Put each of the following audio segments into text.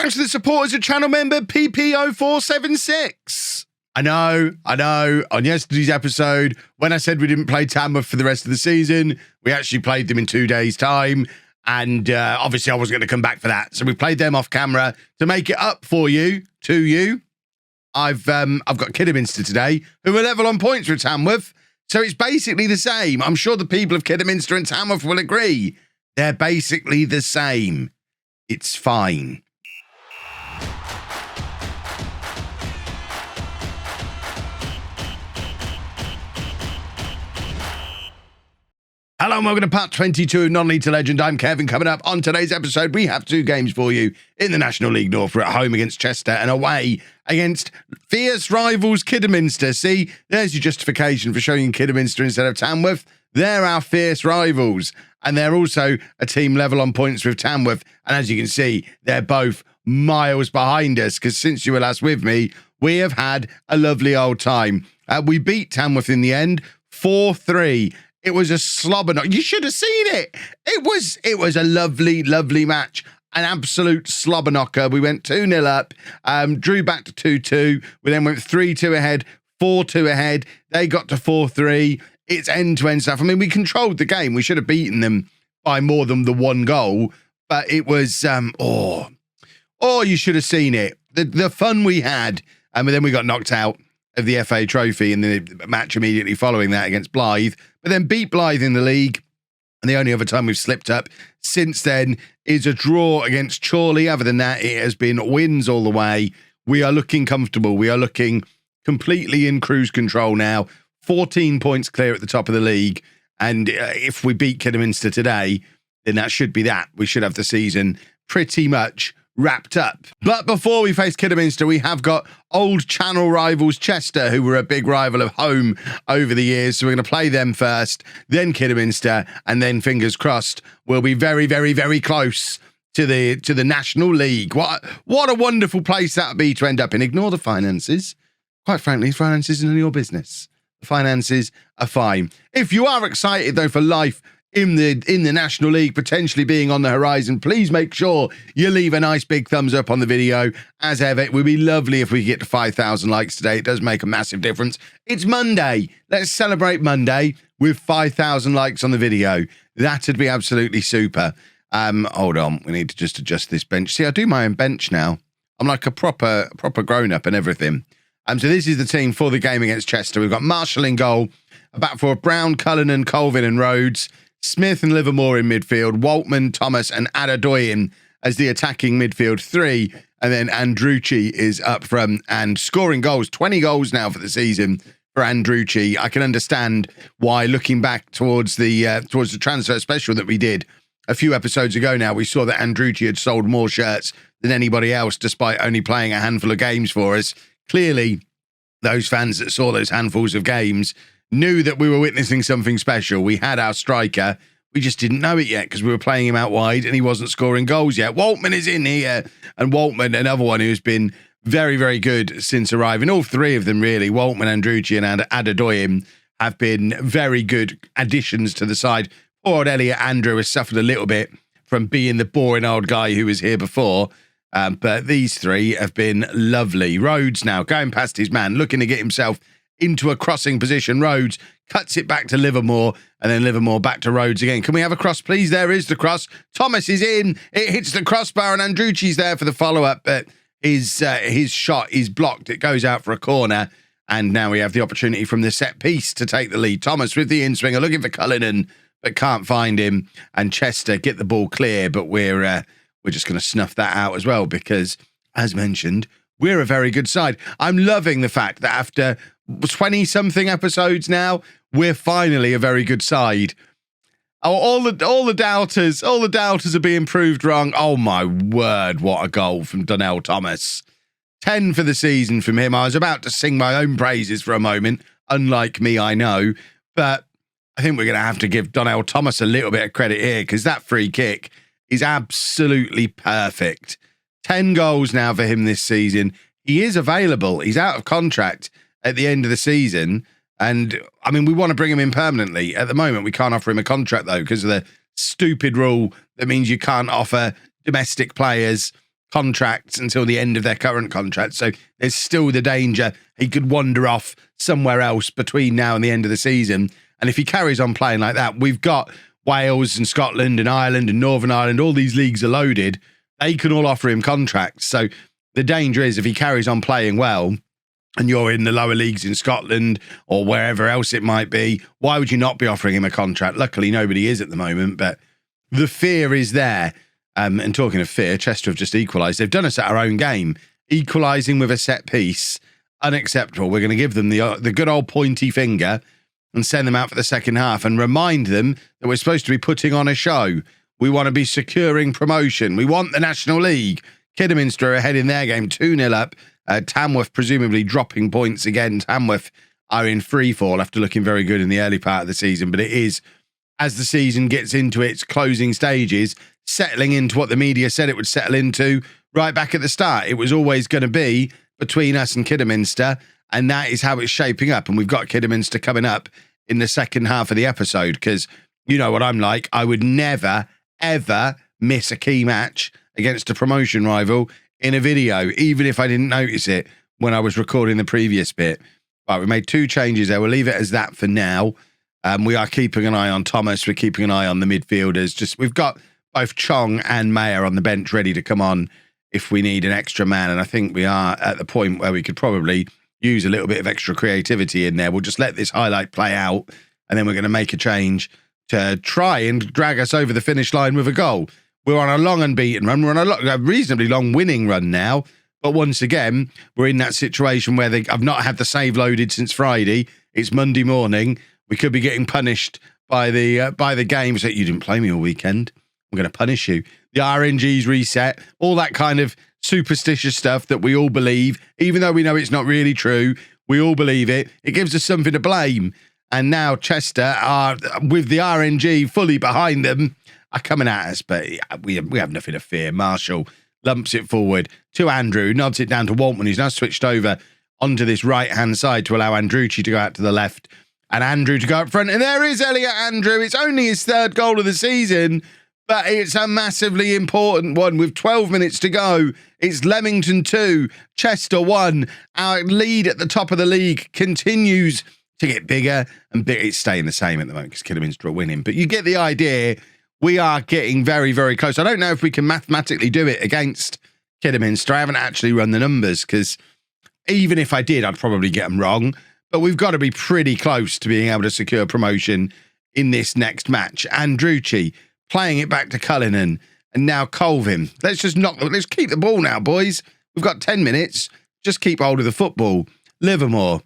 Thanks to the supporters of channel member PP0476. I know. On yesterday's episode, when I said we didn't play Tamworth for the rest of the season, we actually played them in 2 days' time. And obviously I wasn't going to come back for that. So we played them off camera to make it up for you, to you. I've got Kidderminster today, who are level on points with Tamworth. So it's basically the same. I'm sure the people of Kidderminster and Tamworth will agree. They're basically the same. It's fine. Hello and welcome to part 22 of Non-League to Legend. I'm Kevin. Coming up on today's episode, we have 2 games for you in the National League North. We're at home against Chester and away against fierce rivals Kidderminster. See, there's your justification for showing Kidderminster instead of Tamworth. They're our fierce rivals, and they're also a team level on points with Tamworth. And as you can see, they're both miles behind us, because since you were last with me, we have had a lovely old time. We beat Tamworth in the end, 4-3. It was a slobber knock. You should have seen it. It was a lovely, lovely match. An absolute slobber knocker. We went 2-0 up, drew back to 2-2. We then went 3-2 ahead, 4-2 ahead. They got to 4-3. It's end-to-end stuff. I mean, we controlled the game. We should have beaten them by more than the 1 goal. But it was, you should have seen it. The fun we had. And then we got knocked out of the FA Trophy in the match immediately following that against Blythe, but then beat Blythe in the league. And the only other time we've slipped up since then is a draw against Chorley. Other than that, it has been wins all the way. We are looking comfortable. We are looking completely in cruise control now. 14 points clear at the top of the league. And if we beat Kidderminster today, then that should be that. We should have the season pretty much wrapped up. But before we face Kidderminster, we have got old channel rivals Chester, who were a big rival of home over the years. So we're going to play them first, then Kidderminster, and then fingers crossed we'll be very, very, very close to the National League. What a wonderful place that would be to end up in. Ignore the finances. Quite frankly, finances isn't your business. The finances are fine. If you are excited though for life in the National League potentially being on the horizon, please make sure you leave a nice big thumbs up on the video. As ever, it would be lovely if we get to 5,000 likes today. It does make a massive difference. It's Monday. Let's celebrate Monday with 5,000 likes on the video. That'd be absolutely super. Hold on. We need to just adjust this bench. See, I do my own bench now. I'm like a proper grown-up and everything. So this is the team for the game against Chester. We've got Marshall in goal, a back four of Brown, Cullinan, Colvin and Rhodes, Smith and Livermore in midfield, Waltman, Thomas and Adedoyin as the attacking midfield 3, and then Andrucci is up front and scoring goals, 20 goals now for the season for Andrucci. I can understand why, looking back towards the transfer special that we did a few episodes ago now, we saw that Andrucci had sold more shirts than anybody else despite only playing a handful of games for us. Clearly, those fans that saw those handfuls of games knew that we were witnessing something special. We had our striker. We just didn't know it yet because we were playing him out wide and he wasn't scoring goals yet. Waltman is in here. And Waltman, another one who's been very, very good since arriving. All 3 of them, really. Waltman, Andrucci and Adedoyin have been very good additions to the side. Poor old Elliot Andrew has suffered a little bit from being the boring old guy who was here before. But these 3 have been lovely. Rhodes now going past his man, looking to get himself into a crossing position. Rhodes cuts it back to Livermore, and then Livermore back to Rhodes again. Can we have a cross, please? There is the cross. Thomas is in. It hits the crossbar, and Andrucci's there for the follow-up, but his shot is blocked. It goes out for a corner, and now we have the opportunity from the set piece to take the lead. Thomas with the in-swinger, looking for Cullinan, but can't find him, and Chester get the ball clear, but we're just going to snuff that out as well because, as mentioned, we're a very good side. I'm loving the fact that after 20-something episodes now, we're finally a very good side. All the doubters are being proved wrong. Oh my word, what a goal from Donnell Thomas. 10 for the season from him. I was about to sing my own praises for a moment. Unlike me, I know. But I think we're going to have to give Donnell Thomas a little bit of credit here because that free kick is absolutely perfect. 10 goals now for him this season. He is available. He's out of contract at the end of the season. And, I mean, we want to bring him in permanently. At the moment, we can't offer him a contract, though, because of the stupid rule that means you can't offer domestic players contracts until the end of their current contract. So there's still the danger he could wander off somewhere else between now and the end of the season. And if he carries on playing like that, we've got Wales and Scotland and Ireland and Northern Ireland, all these leagues are loaded. They can all offer him contracts. So the danger is if he carries on playing well and you're in the lower leagues in Scotland or wherever else it might be, why would you not be offering him a contract? Luckily, nobody is at the moment, but the fear is there. And talking of fear, Chester have just equalised. They've done us at our own game. Equalising with a set piece, unacceptable. We're going to give them the good old pointy finger and send them out for the second half and remind them that we're supposed to be putting on a show. We want to be securing promotion. We want the National League. Kidderminster are ahead in their game, 2-0 up. Tamworth presumably dropping points again. Tamworth are in free fall after looking very good in the early part of the season, but it is, as the season gets into its closing stages, settling into what the media said it would settle into right back at the start. It was always going to be between us and Kidderminster, and that is how it's shaping up. And we've got Kidderminster coming up in the second half of the episode, because you know what I'm like. I would never, ever miss a key match against a promotion rival in a video, even if I didn't notice it when I was recording the previous bit. Right, we made 2 changes there. We'll leave it as that for now. We are keeping an eye on Thomas. We're keeping an eye on the midfielders. We've got both Chong and Mayer on the bench ready to come on if we need an extra man. And I think we are at the point where we could probably use a little bit of extra creativity in there. We'll just let this highlight play out, and then we're going to make a change to try and drag us over the finish line with a goal. We're on a long unbeaten run. We're on a reasonably long winning run now. But once again, we're in that situation where I've not had the save loaded since Friday. It's Monday morning. We could be getting punished by the game. So you didn't play me all weekend. I'm going to punish you. The RNG's reset, all that kind of superstitious stuff that we all believe, even though we know it's not really true. We all believe it. It gives us something to blame. And now Chester are, with the RNG fully behind them, are coming at us. But we have nothing to fear. Marshall lumps it forward to Andrew, nods it down to Waltman, who's now switched over onto this right-hand side to allow Andrucci to go out to the left and Andrew to go up front. And there is Elliot Andrew. It's only his 3rd goal of the season, but it's a massively important one with 12 minutes to go. It's Leamington 2, Chester 1. Our lead at the top of the league continues to get bigger and bigger. It's staying the same at the moment because Kidderminster are winning. But you get the idea. We are getting very, very close. I don't know if we can mathematically do it against Kidderminster. I haven't actually run the numbers because even if I did, I'd probably get them wrong. But we've got to be pretty close to being able to secure promotion in this next match. Andrucci playing it back to Cullinan, and now Colvin. Let's keep the ball now, boys. We've got 10 minutes. Just keep hold of the football. Livermore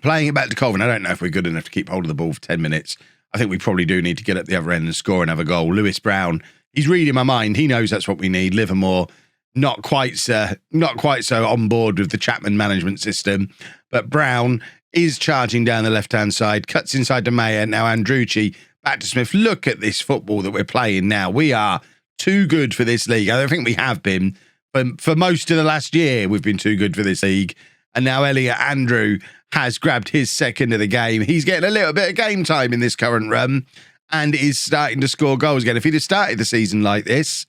playing it back to Colvin. I don't know if we're good enough to keep hold of the ball for 10 minutes. I think we probably do need to get at the other end and score another goal. Lewis Brown, he's reading my mind. He knows that's what we need. Livermore, not quite so on board with the Chapman management system. But Brown is charging down the left-hand side, cuts inside to Mayer. Now Andrucci back to Smith. Look at this football that we're playing now. We are too good for this league. I don't think we have been. For most of the last year, we've been too good for this league. And now Elliot Andrew has grabbed his second of the game. He's getting a little bit of game time in this current run and is starting to score goals again. If he'd have started the season like this,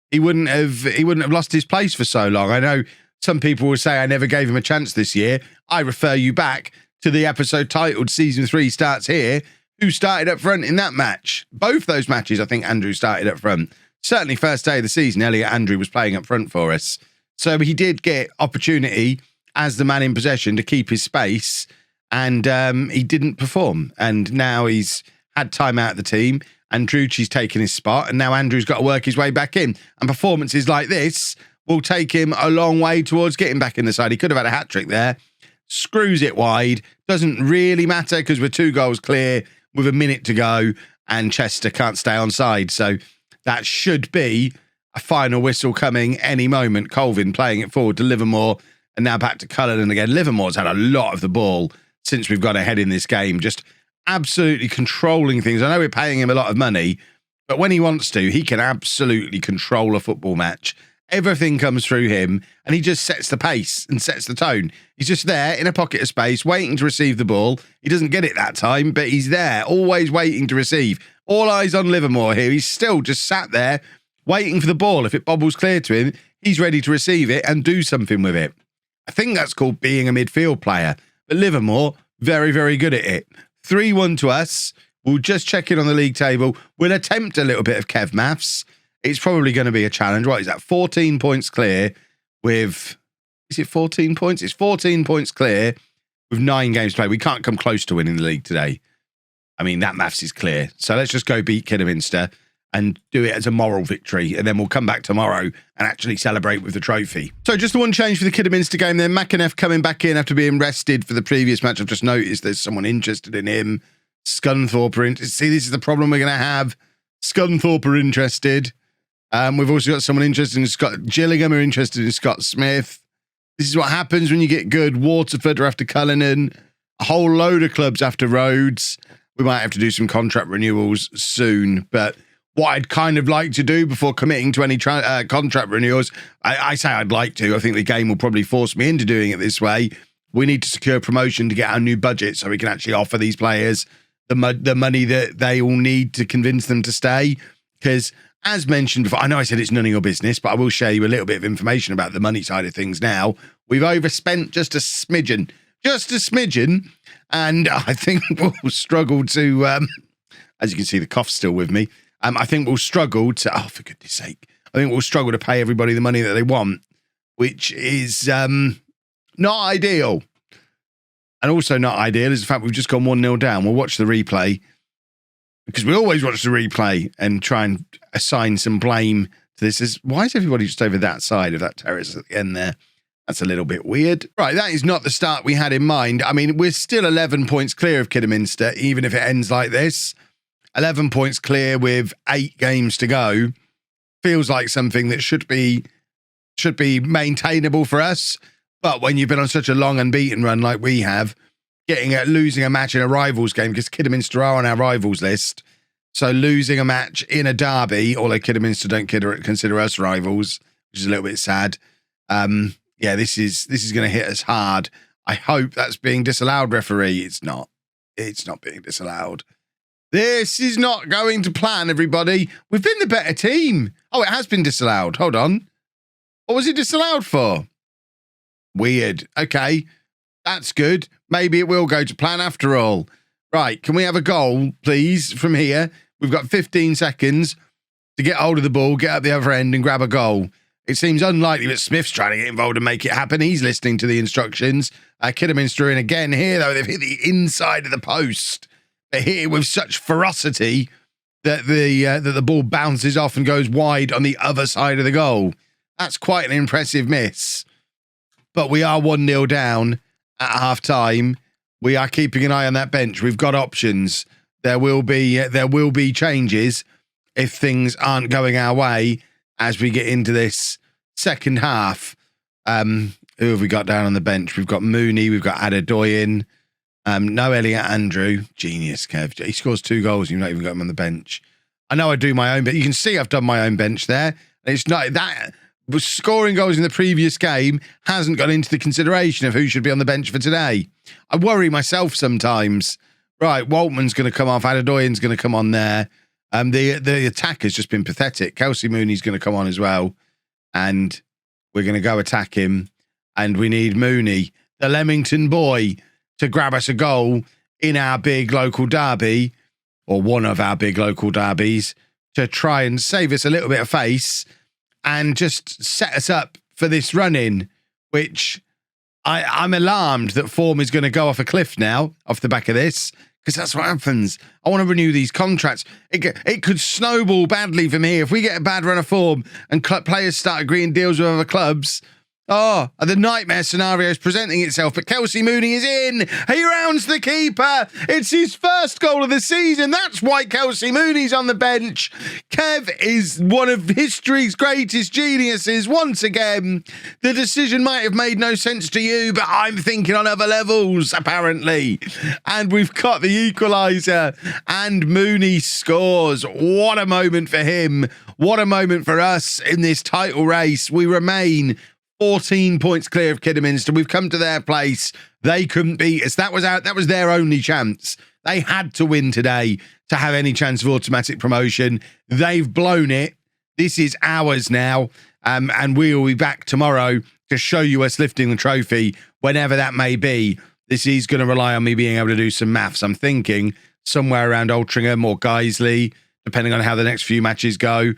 he wouldn't have lost his place for so long. I know some people will say I never gave him a chance this year. I refer you back to the episode titled Season 3 Starts Here. Who started up front in that match? Both those matches, I think Andrew started up front. Certainly first day of the season, Elliot Andrew was playing up front for us. So he did get opportunity as the man in possession to keep his space, and he didn't perform. And now he's had time out of the team. Andrucci's taken his spot, and now Andrew's got to work his way back in. And performances like this will take him a long way towards getting back in the side. He could have had a hat-trick there. Screws it wide. Doesn't really matter because we're 2 goals clear with a minute to go, and Chester can't stay on side. So that should be a final whistle coming any moment. Colvin playing it forward to Livermore, and now back to Cullinan again. Livermore's had a lot of the ball since we've gone ahead in this game, just absolutely controlling things. I know we're paying him a lot of money, but when he wants to, he can absolutely control a football match. Everything comes through him, and he just sets the pace and sets the tone. He's just there in a pocket of space, waiting to receive the ball. He doesn't get it that time, but he's there, always waiting to receive. All eyes on Livermore here. He's still just sat there, waiting for the ball. If it bobbles clear to him, he's ready to receive it and do something with it. I think that's called being a midfield player. But Livermore, very, very good at it. 3-1 to us. We'll just check in on the league table. We'll attempt a little bit of Kev maths. It's probably going to be a challenge. What is that? 14 points clear with... Is it 14 points? It's 14 points clear with 9 games played. We can't come close to winning the league today. I mean, that maths is clear. So let's just go beat Kidderminster and do it as a moral victory. And then we'll come back tomorrow and actually celebrate with the trophy. So just the one change for the Kidderminster game then. McAneff coming back in after being rested for the previous match. I've just noticed there's someone interested in him. Scunthorpe are interested. See, this is the problem we're going to have. Scunthorpe are interested. We've also got someone interested in Scott. Gillingham are interested in Scott Smith. This is what happens when you get good. Waterford are after Cullinan. A whole load of clubs after Rhodes. We might have to do some contract renewals soon. But what I'd kind of like to do before committing to any contract renewals, I say I'd like to. I think the game will probably force me into doing it this way. We need to secure promotion to get our new budget so we can actually offer these players the money that they all need to convince them to stay. Because as mentioned before, I know I said it's none of your business, but I will share you a little bit of information about the money side of things now. We've overspent just a smidgen. And I think we'll struggle to, as you can see, the cough's still with me. I think we'll struggle to, oh, for goodness sake, I think we'll struggle to pay everybody the money that they want, which is not ideal. And also not ideal is the fact we've just gone 1-0 down. We'll watch the replay because we always watch the replay and try and assign some blame to this. Why is everybody just over that side of that terrace at the end there? That's a little bit weird. Right, that is not the start we had in mind. I mean, we're still 11 points clear of Kidderminster, even if it ends like this. 11 points clear with 8 games to go. Feels like something that should be maintainable for us. But when you've been on such a long unbeaten run like we have, losing a match in a rivals game, because Kidderminster are on our rivals list, so losing a match in a derby, although Kidderminster don't consider us rivals, which is a little bit sad. Yeah, this is going to hit us hard. I hope that's being disallowed, referee. It's not. It's not being disallowed. This is not going to plan, everybody. We've been the better team. Oh, it has been disallowed. Hold on. What was it disallowed for? Weird. Okay, that's good. Maybe it will go to plan after all. Right, can we have a goal, please, from here? We've got 15 seconds to get hold of the ball, get up the other end and grab a goal. It seems unlikely that Smith's trying to get involved and make it happen. He's listening to the instructions. Kidderminster in again here, though. They've hit the inside of the post. They hit it with such ferocity that the ball bounces off and goes wide on the other side of the goal. That's quite an impressive miss. But we are 1-0 down at half-time. We are keeping an eye on that bench. We've got options. There will be changes if things aren't going our way as we get into this second half. Who have we got down on the bench? We've got Mooney. We've got Adedoyin. No Elliot Andrew. Genius, Kev. He scores 2 goals. You've not even got him on the bench. I know I do my own, but you can see I've done my own bench there. And it's not that... Scoring goals in the previous game hasn't got into the consideration of who should be on the bench for today. I worry myself sometimes. Right, Waltman's going to come off. Adedoyin's going to come on there. The attack has just been pathetic. Kelsey Mooney's going to come on as well. And we're going to go attack him. And we need Mooney, the Leamington boy, to grab us a goal in our big local derby, or one of our big local derbies, to try and save us a little bit of face and just set us up for this run-in, which I'm alarmed that form is going to go off a cliff now, off the back of this, because that's what happens. I want to renew these contracts. It could snowball badly from here. If we get a bad run of form and players start agreeing deals with other clubs, the nightmare scenario is presenting itself. But Kelsey Mooney is in. He rounds the keeper. It's his first goal of the season. That's why Kelsey Mooney's on the bench. Kev is one of history's greatest geniuses. Once again, the decision might have made no sense to you, but I'm thinking on other levels, apparently. And we've got the equaliser. And Mooney scores. What a moment for him. What a moment for us in this title race. We remain 14 points clear of Kidderminster. We've come to their place. They couldn't beat us. That was their only chance. They had to win today to have any chance of automatic promotion. They've blown it. This is ours now. And we will be back tomorrow to show you us lifting the trophy, whenever that may be. This is going to rely on me being able to do some maths. I'm thinking somewhere around Altrincham or Guiseley, depending on how the next few matches go.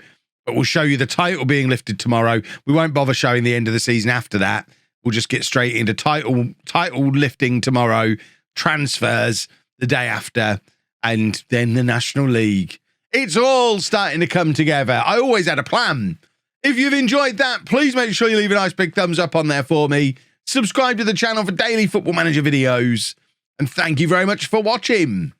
But we'll show you the title being lifted tomorrow. We won't bother showing the end of the season after that. We'll just get straight into title lifting tomorrow, transfers the day after, and then the National League. It's all starting to come together. I always had a plan. If you've enjoyed that, please make sure you leave a nice big thumbs up on there for me. Subscribe to the channel for daily Football Manager videos. And thank you very much for watching.